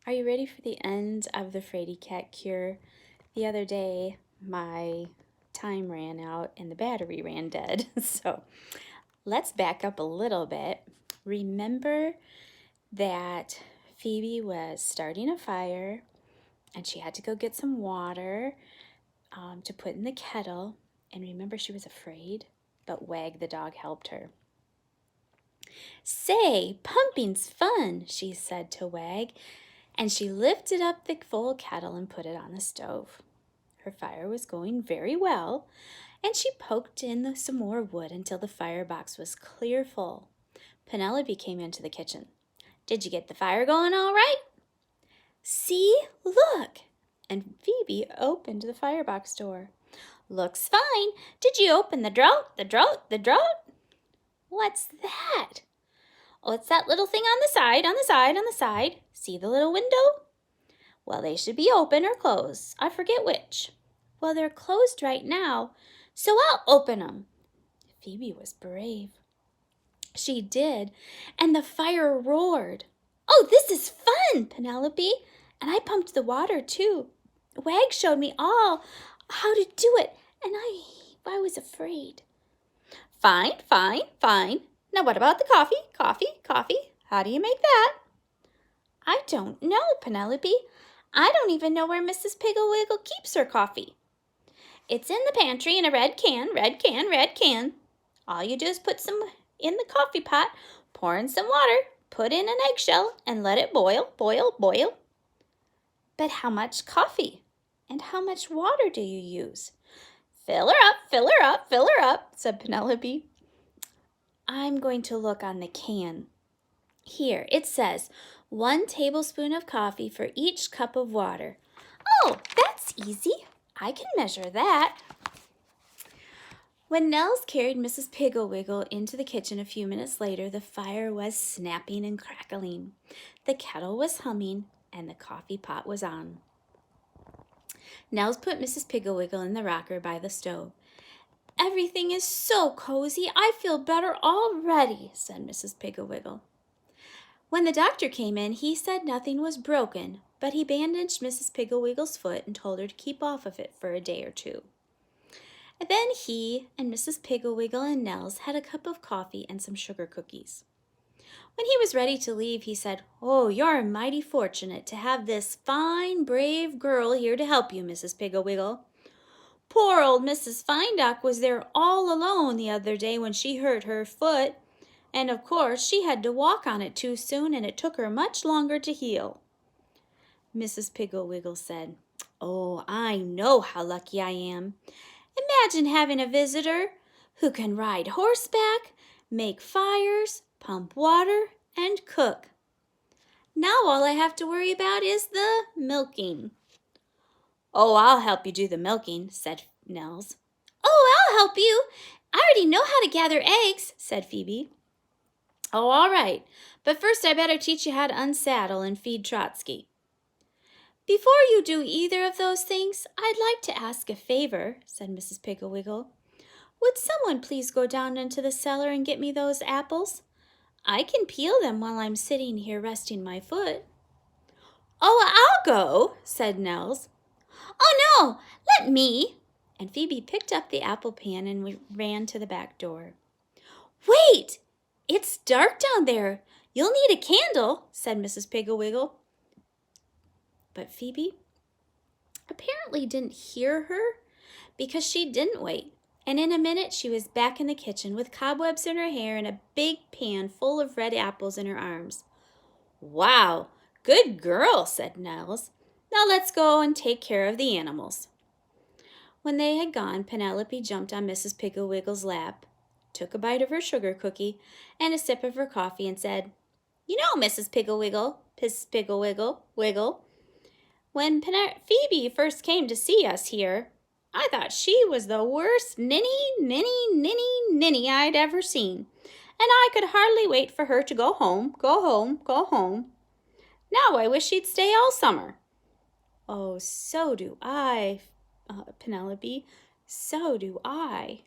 Are you ready for the end of the fraidy cat cure? The other day, my time ran out and the battery ran dead. So let's back up a little bit. Remember that Phoebe was starting a fire and she had to go get some water to put in the kettle. And remember, she was afraid, but Wag the dog helped her. "Say, pumping's fun," she said to Wag, and she lifted up the full kettle and put it on the stove. Her fire was going very well, and she poked in some more wood until the firebox was clear full. Penelope came into the kitchen. "Did you get the fire going all right?" "See, look!" And Phoebe opened the firebox door. "Looks fine. Did you open the draught, the draught, the draught?" "What's that?" "Oh, it's that little thing on the side, on the side, on the side. See the little window?" "Well, they should be open or closed. I forget which." "Well, they're closed right now, so I'll open 'em." Phoebe was brave. She did, and the fire roared. "Oh, this is fun, Penelope! And I pumped the water, too. Wag showed me all how to do it, and I was afraid." "Fine, fine, fine. Now what about the coffee? Coffee, coffee. How do you make that?" "I don't know, Penelope. I don't even know where Mrs. Piggle Wiggle keeps her coffee." "It's in the pantry in a red can, red can, red can. All you do is put some in the coffee pot, pour in some water, put in an eggshell, and let it boil, boil, boil." "But how much coffee? And how much water do you use?" "Fill her up, fill her up, fill her up," said Penelope. "I'm going to look on the can. Here, it says 1 tablespoon of coffee for each cup of water." "Oh, that's easy. I can measure that." When Nels carried Mrs. Piggle Wiggle into the kitchen a few minutes later, the fire was snapping and crackling. The kettle was humming, and the coffee pot was on. Nels put Mrs. Piggle Wiggle in the rocker by the stove. "Everything is so cozy, I feel better already," said Mrs. Piggle Wiggle. When the doctor came in, he said nothing was broken, but he bandaged Mrs. Piggle Wiggle's foot and told her to keep off of it for a day or two. And then he and Mrs. Piggle Wiggle and Nels had a cup of coffee and some sugar cookies. When he was ready to leave, he said, "Oh, you're mighty fortunate to have this fine, brave girl here to help you, Mrs. Piggle Wiggle. Poor old Mrs. Finedock was there all alone the other day when she hurt her foot, and of course she had to walk on it too soon, and it took her much longer to heal." Mrs. Piggle Wiggle said, "Oh, I know how lucky I am. Imagine having a visitor who can ride horseback, make fires, pump water, and cook. Now all I have to worry about is the milking." "Oh, I'll help you do the milking," said Nels. "Oh, I'll help you. I already know how to gather eggs," said Phoebe. "Oh, all right. But first I better teach you how to unsaddle and feed Trotsky." "Before you do either of those things, I'd like to ask a favor," said Mrs. Piggle Wiggle. "Would someone please go down into the cellar and get me those apples? I can peel them while I'm sitting here resting my foot." "Oh, I'll go," said Nels. "Oh, no, let me." And Phoebe picked up the apple pan and ran to the back door. "Wait, it's dark down there. You'll need a candle," said Mrs. Piggle Wiggle. But Phoebe apparently didn't hear her because she didn't wait. And in a minute she was back in the kitchen with cobwebs in her hair and a big pan full of red apples in her arms. "Wow, good girl," said Nels. "Now let's go and take care of the animals." When they had gone, Penelope jumped on Mrs. Piggle Wiggle's lap, took a bite of her sugar cookie and a sip of her coffee and said, "You know, Mrs. Piggle Wiggle, Mrs. Piggle Wiggle, Wiggle, when Phoebe first came to see us here, I thought she was the worst ninny I'd ever seen, and I could hardly wait for her to go home, go home, go home. Now I wish she'd stay all summer." "Oh, so do I, Penelope, so do I."